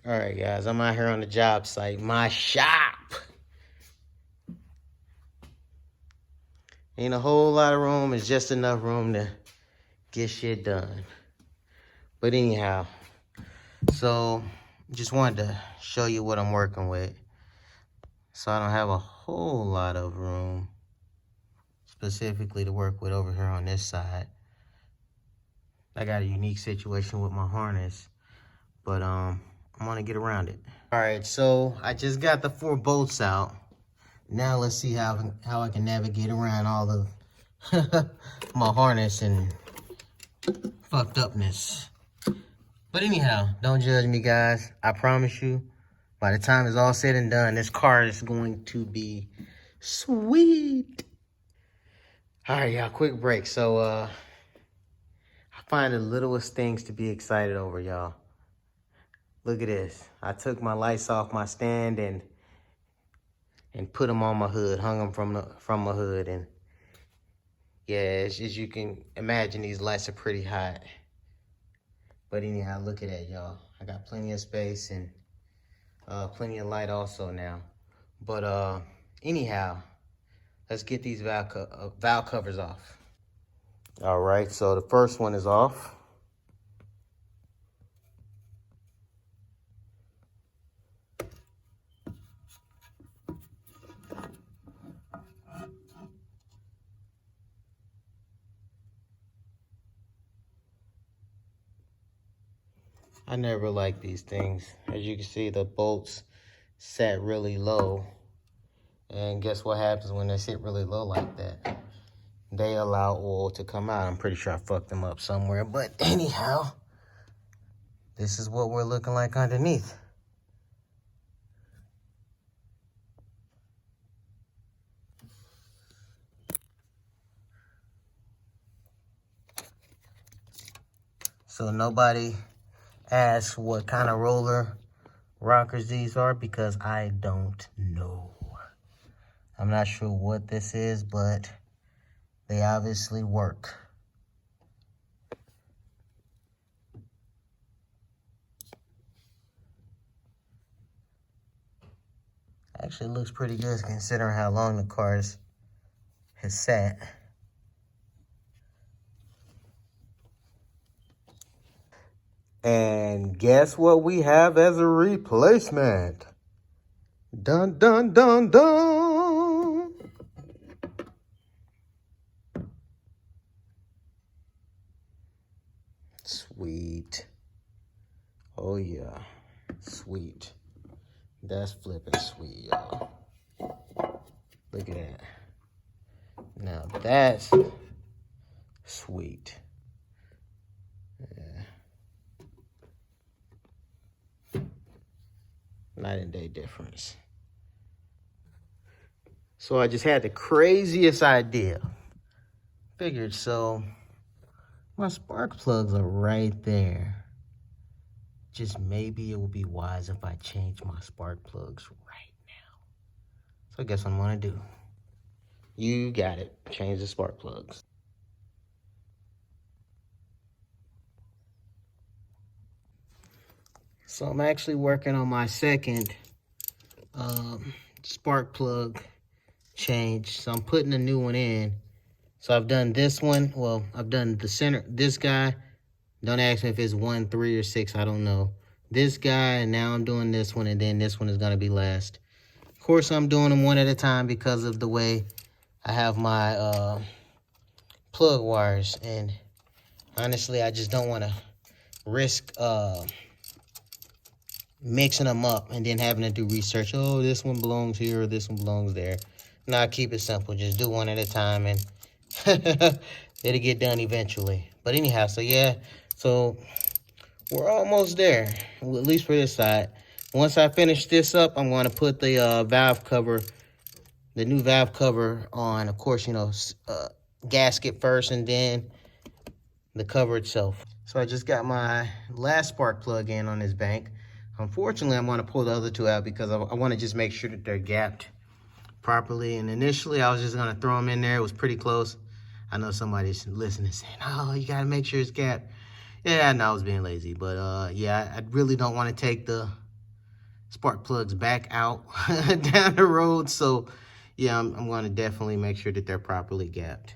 All right, guys, I'm out here on the job site, my shop. Ain't a whole lot of room. It's just enough room to get shit done. But anyhow, so just wanted to show you what I'm working with. So I don't have a whole lot of room specifically to work with over here on this side. I got a unique situation with my harness, but I'm gonna get around it. All right, so I just got the 4 bolts out. Now let's see how I can navigate around all of my harness and fucked upness. But anyhow, don't judge me, guys. I promise you, by the time it's all said and done, this car is going to be sweet. All right, y'all, quick break. So I find the littlest things to be excited over, y'all. Look at this. I took my lights off my stand and put them on my hood, hung them from my hood. And yeah, as you can imagine, these lights are pretty hot. But anyhow, look at that, y'all. I got plenty of space and plenty of light also now. But anyhow, let's get these valve covers off. All right, so the first one is off. I never liked these things. As you can see, the bolts sat really low. And guess what happens when they sit really low like that? They allow oil to come out. I'm pretty sure I fucked them up somewhere. But anyhow, this is what we're looking like underneath. So nobody asks what kind of roller rockers these are because I don't know. I'm not sure what this is, but they obviously work. Actually looks pretty good considering how long the car has sat. And guess what we have as a replacement? Dun, dun, dun, dun. Sweet. Oh, yeah. Sweet. That's flipping sweet, y'all. Look at that. Now, that's sweet. Night and day difference. So I just had the craziest idea. Figured, so my spark plugs are right there. Just maybe it would be wise if I change my spark plugs right now. So I guess what I'm gonna do. You got it. Change the spark plugs. So I'm actually working on my second spark plug change. So I'm putting a new one in. So I've done this one. Well, I've done the center, this guy. Don't ask me if it's 1, 3, or 6. I don't know. This guy, and now I'm doing this one, and then this one is going to be last. Of course, I'm doing them one at a time because of the way I have my plug wires. And honestly, I just don't want to risk mixing them up and then having to do research. Oh, this one belongs here or this one belongs there. Nah, keep it simple. Just do one at a time and it'll get done eventually. But anyhow, so yeah, so we're almost there, well, at least for this side. Once I finish this up, I'm going to put the valve cover, the new valve cover on, of course, you know, gasket first and then the cover itself. So I just got my last spark plug in on this bank. Unfortunately, I'm going to pull the other two out because I want to just make sure that they're gapped properly. And initially, I was just going to throw them in there. It was pretty close. I know somebody's listening saying, oh, you got to make sure it's gapped. Yeah, I know I was being lazy. But, yeah, I really don't want to take the spark plugs back out down the road. So yeah, I'm going to definitely make sure that they're properly gapped.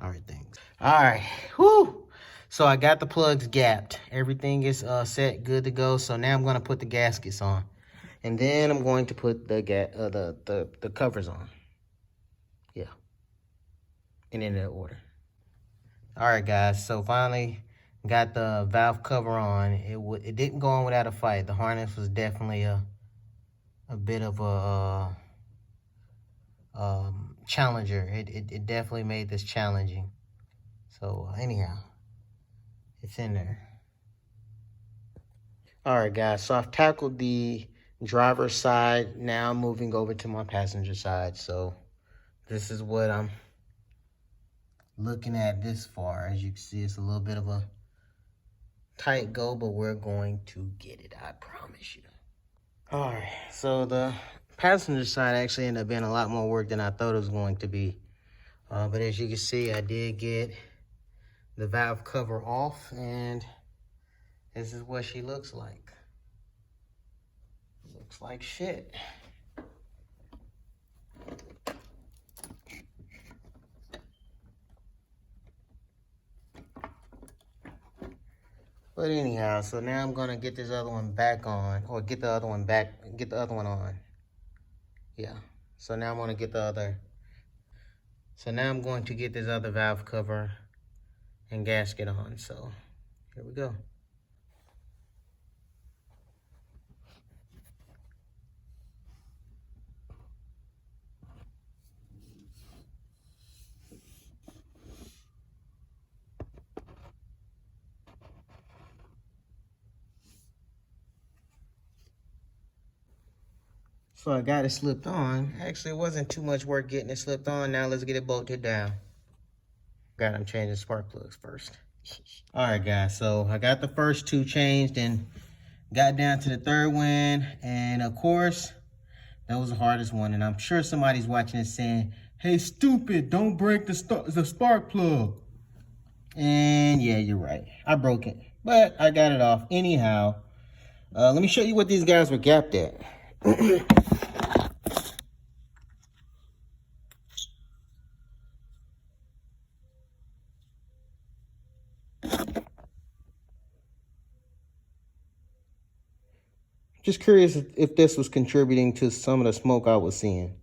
All right, thanks. All right, whoo. So I got the plugs gapped. Everything is set, good to go. So now I'm going to put the gaskets on. And then I'm going to put the covers on. Yeah. And in that order. All right, guys. So finally got the valve cover on. It didn't go on without a fight. The harness was definitely a bit of a challenger. It definitely made this challenging. So anyhow, it's in there. All right, guys. So I've tackled the driver's side. Now I'm moving over to my passenger side. So this is what I'm looking at this far. As you can see, it's a little bit of a tight go, but we're going to get it, I promise you. All right, so the passenger side actually ended up being a lot more work than I thought it was going to be. But as you can see, I did get the valve cover off, and this is what she looks like. Looks like shit. But anyhow, so now I'm gonna get this other one back on, or get the other one on. Yeah. So now I'm gonna get the other. So now I'm going to get this other valve cover and gasket on. So here we go. So I got it slipped on. Actually, it wasn't too much work getting it slipped on. Now let's get it bolted down. I'm changing spark plugs first. All right, guys. So I got the first two changed and got down to the third one. And of course, that was the hardest one. And I'm sure somebody's watching this saying, "Hey, stupid, don't break the spark plug." And yeah, you're right. I broke it, but I got it off anyhow. Let me show you what these guys were gapped at. Just curious if this was contributing to some of the smoke I was seeing.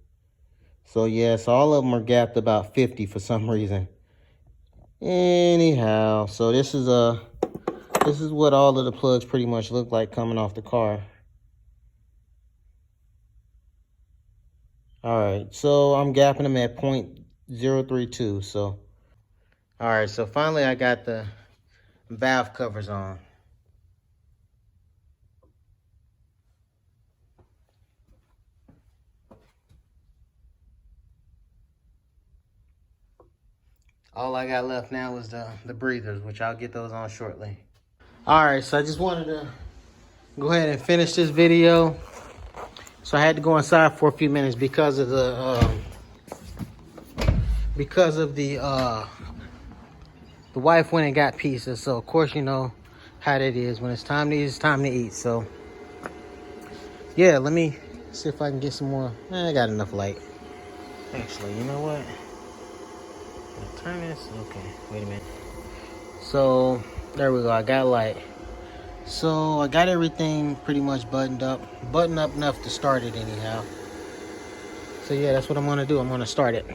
So yes, all of them are gapped about 50 for some reason. Anyhow, so this is what all of the plugs pretty much look like coming off the car. All right, so I'm gapping them at 0.032. So, all right, so finally I got the valve covers on. All I got left now is the breathers, which I'll get those on shortly. All right, so I just wanted to go ahead and finish this video. So I had to go inside for a few minutes because of the wife went and got pizza. So of course you know how that is. When it's time to eat, it's time to eat. So yeah, let me see if I can get some more. I got enough light. Actually, you know what? Turn this. Okay, wait a minute. So there we go. I got light. So I got everything pretty much buttoned up enough to start it anyhow. So yeah, that's what I'm gonna do. I'm gonna start it.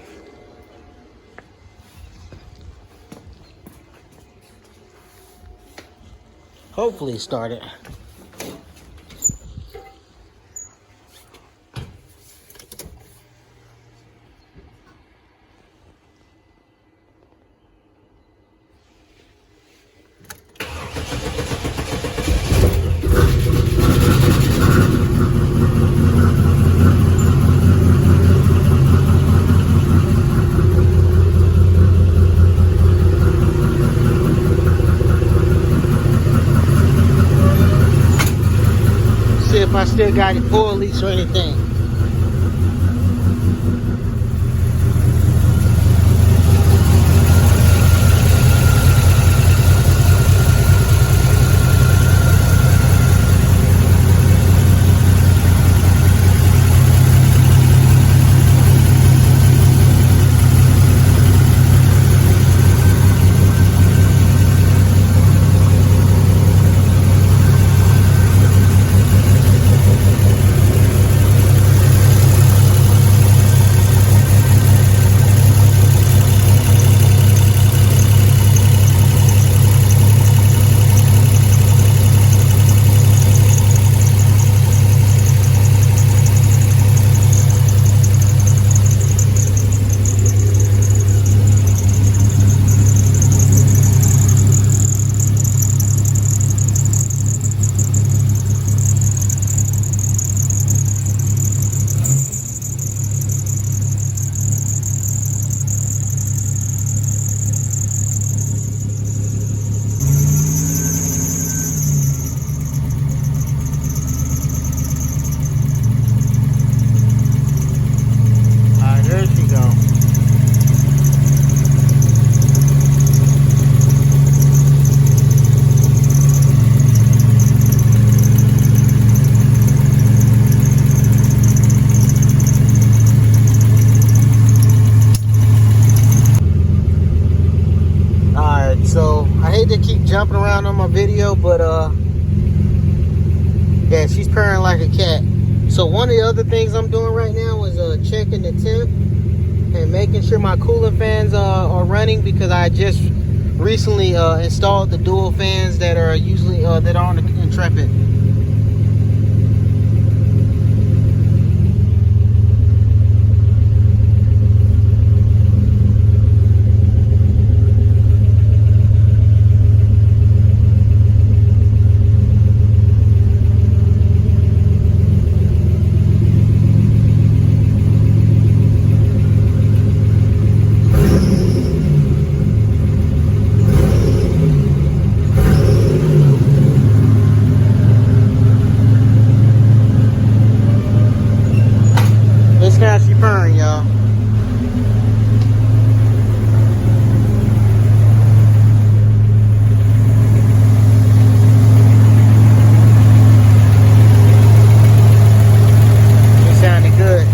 Hopefully start it. If I still got oil leaks or anything. jumping around on my video, but yeah, she's purring like a cat. So one of the other things I'm doing right now is checking the temp and making sure my cooling fans are running, because I just recently installed the dual fans that are usually that are on the Intrepid. Now she purring, y'all. It sounded good.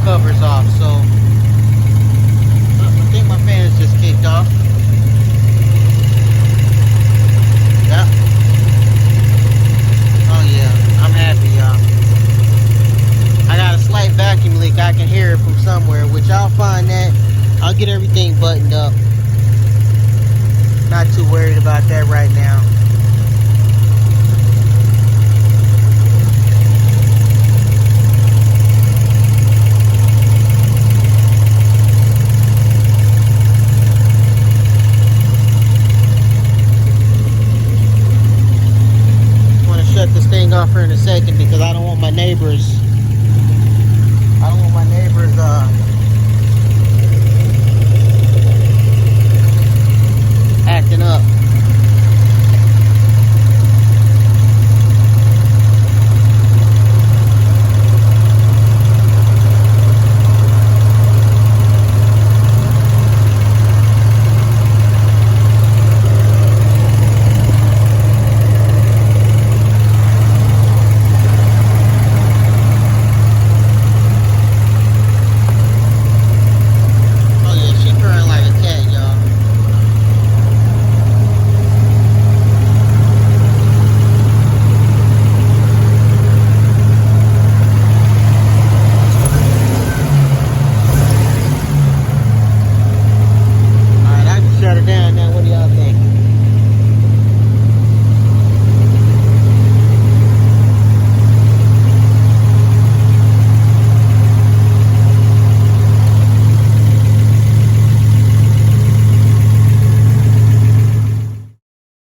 Covers off, so I think my fans just kicked off. Yeah. Oh yeah, I'm happy, y'all. I got a slight vacuum leak. I can hear it from somewhere, which I'll find that. I'll get everything buttoned up. Not too worried about that right now. Shut this thing off here in a second, because I don't want my neighbors